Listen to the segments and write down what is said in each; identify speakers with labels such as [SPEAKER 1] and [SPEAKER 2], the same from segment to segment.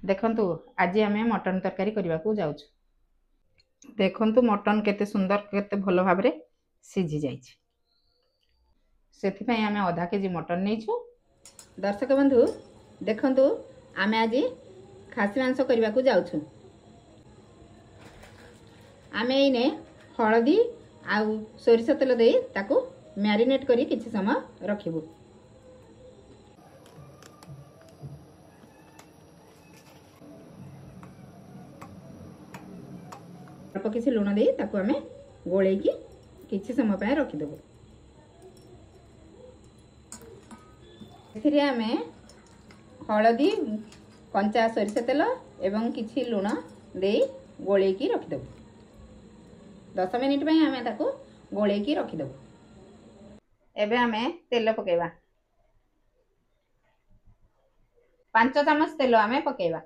[SPEAKER 1] देखंतु आज आम मटन तरकारी करने को जाऊँ। देखंतु मटन केते सुंदर केते भल भाव में सीझी जाइए। से आम आधा केजी मटन नहीं। दर्शक बंधु देखंतु आम आज खासी मांस करने को जाऊँ। आम एने हलदी आउ सोरिष तेल दे ताकू मैरिनेट करी किछि समय रखिबु। अल्प किसी लुण दे ताकू आमे गोलेकी किछि समय पाए रखिदेबु। एथिरे आमे हलदी कंचा सोरिष तेल एवं किछि लुण दे गोलेकी रखिदेबु। 10 मिनिट में आमे ताकू गोलेकी रखिदेबु। एबे आमे तेल पकेबा। 5 चम्मच तेल आमे पकेबा।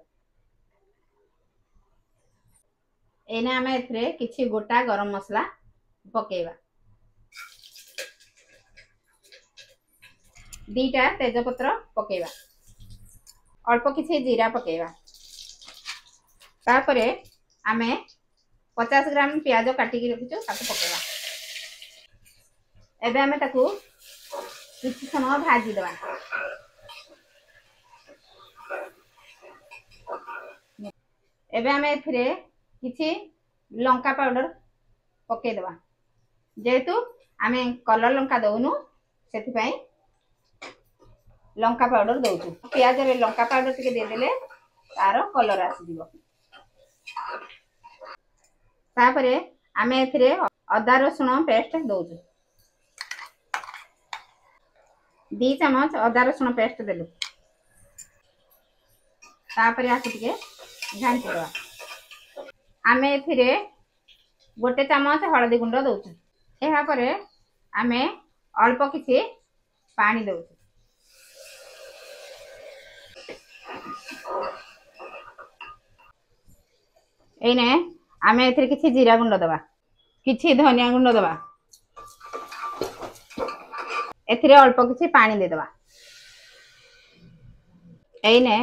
[SPEAKER 1] एने आमे एथरे किछि गोटा गरम मसला पकेबा। 2टा तेजपत्र पकेबा। अल्प किछि जीरा पकेबा। तापरे आमे 50 ग्राम प्याज काटिकी रखिछु ताकू पकेबा। एबे आमे ताकू किछि समय भाजी देबा। एबे आमे एथरे किछि लंका पाउडर पके देबा। जेहेतु आमे कलर लंका दउनु सेति पई लंका पाउडर दउछु। प्याज रे लंका पाउडर टिके दे देले तारो कलर आसी दिबो। तापरे आमे एथरे अदा रसुण पेस्ट दउछु। 2 चम्मच अदा रसुण पेस्ट देलु। तापरे आके टिके घांटी देबा। आमे एथिरे 1 चम्मच हळदी गुंड दउछु। एहा परे आमे अल्प किछि पानी दउछु। एने आमे एथिरे किछि जीरा गुंड दबा, किछि धनिया गुंड दबा। एथिरे अल्प किछि पानी दे दबा। एने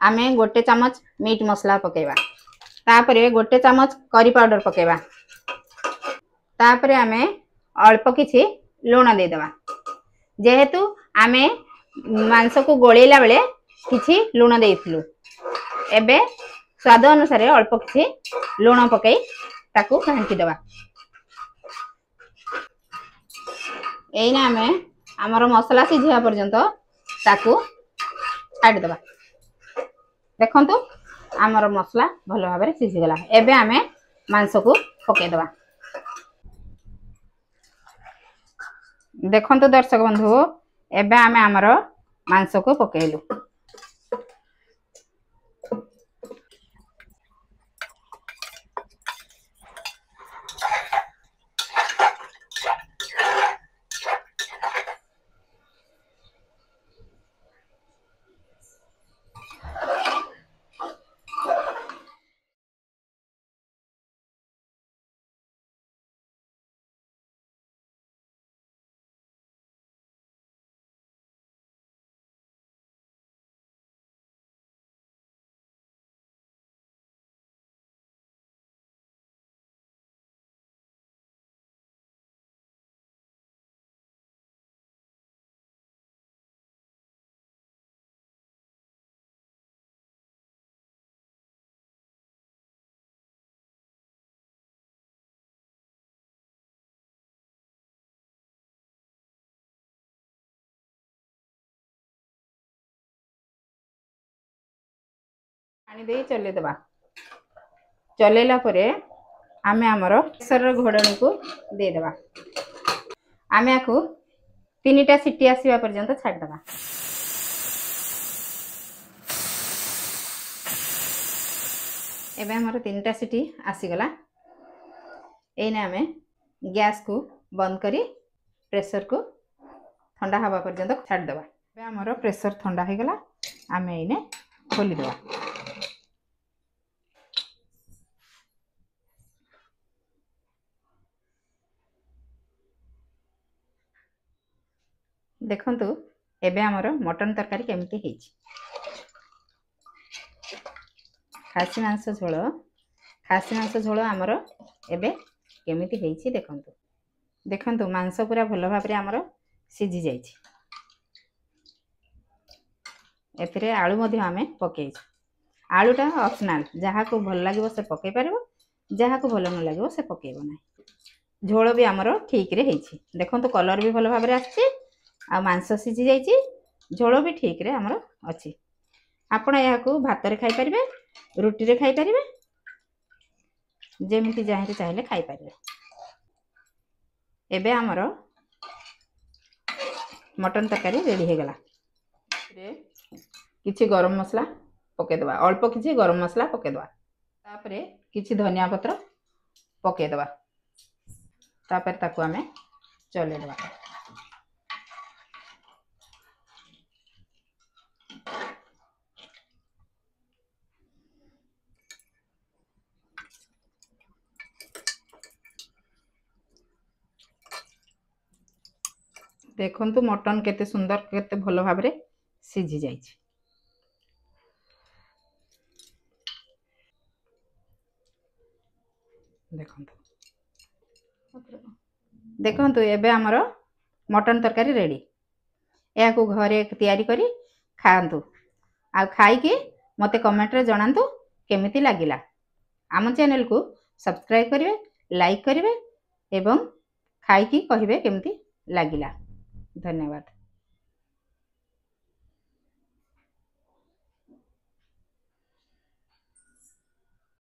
[SPEAKER 1] आमे 1 चम्मच मीट मसला पकेबा। तापरे 1 चम्मच करी पाउडर पकेबा। तापरे आमे अल्प किछि लूण दे दबा। जेहेतु आमे मांस को गोलेला बेले किछि लूण देइथिलु। एबे स्वाद अनुसार अल्प किछि लूण पकई ताकू घांटी दबा। एइना आमे हमर मसला सिझिया पर्यंत ताकू छाडी दबा। देखंतु हमर मसला भलो भाबरे सिझि गला। एबे आमे मांस को पके दबा। देखंतु दर्शक बंधु एबे आमे हमर मांस को पकेलु। पानी दे चले दबा। चलेला परे आमे हमर प्रेशर घोड़णी को दे दबा। आमे आकु 3टा सीटी आसीबा पर्यंत छाड़ दबा। एबे हमर 3टा सीटी आसी गला। एने आमे गैस को बंद करी प्रेशर को ठंडा हवा पर्यंत छाड़ दबा। एबे हमर प्रेशर ठंडा हो गला। आमे एने खोली दबा। देखंतु एबे हमर मटन तरकारी केमती हेछि। खासी मांस झोल आमर एबे केमिति हेइछि देखंतु देखंतु मांस पूरा भल भाबरे आमर सिझी जाइछि। एथिरे आलू मध्ये आमे पकेइछु। आलूटा ऑप्शनल, जहाँ को भल लागिवो से पकई पारिबो, जहाँ को भल न लागिवो से पकेइबो नै। झोल भी आमर ठीक रे हेइछि देखंतु कलर भी भल भाबरे आछि आ मांस सिझी जाइछि। झोल भी ठीक रे आमर अछि। आपण या को भात रे खाइ परिबे, रुटी रे खाइ परिबे, जेमिति जाहि चाहिले खाइ परिबे। एबे आमर मटन तरकारी रेडी हे गला। किछि गरम मसला पके दबा, अल्प किछि गरम मसला पके दबा, तापरे किछि धनिया पत्र पके दबा, तापर ताकू आमे चले दबा। देखंतु मटन केते सुंदर केते भलो भाबरे सिझी जाइछि। देखंतु एबे हमर मटन तरकारी रेडी। या को घरे तैयारी करी खांतु आ खाई के मते कमेंट रे जणांतु केमिति लागिला। आम चैनल को सब्सक्राइब करिवे, लाइक करिवे एवं खाई की कहिवे केमिति लागिला। धन्यवाद।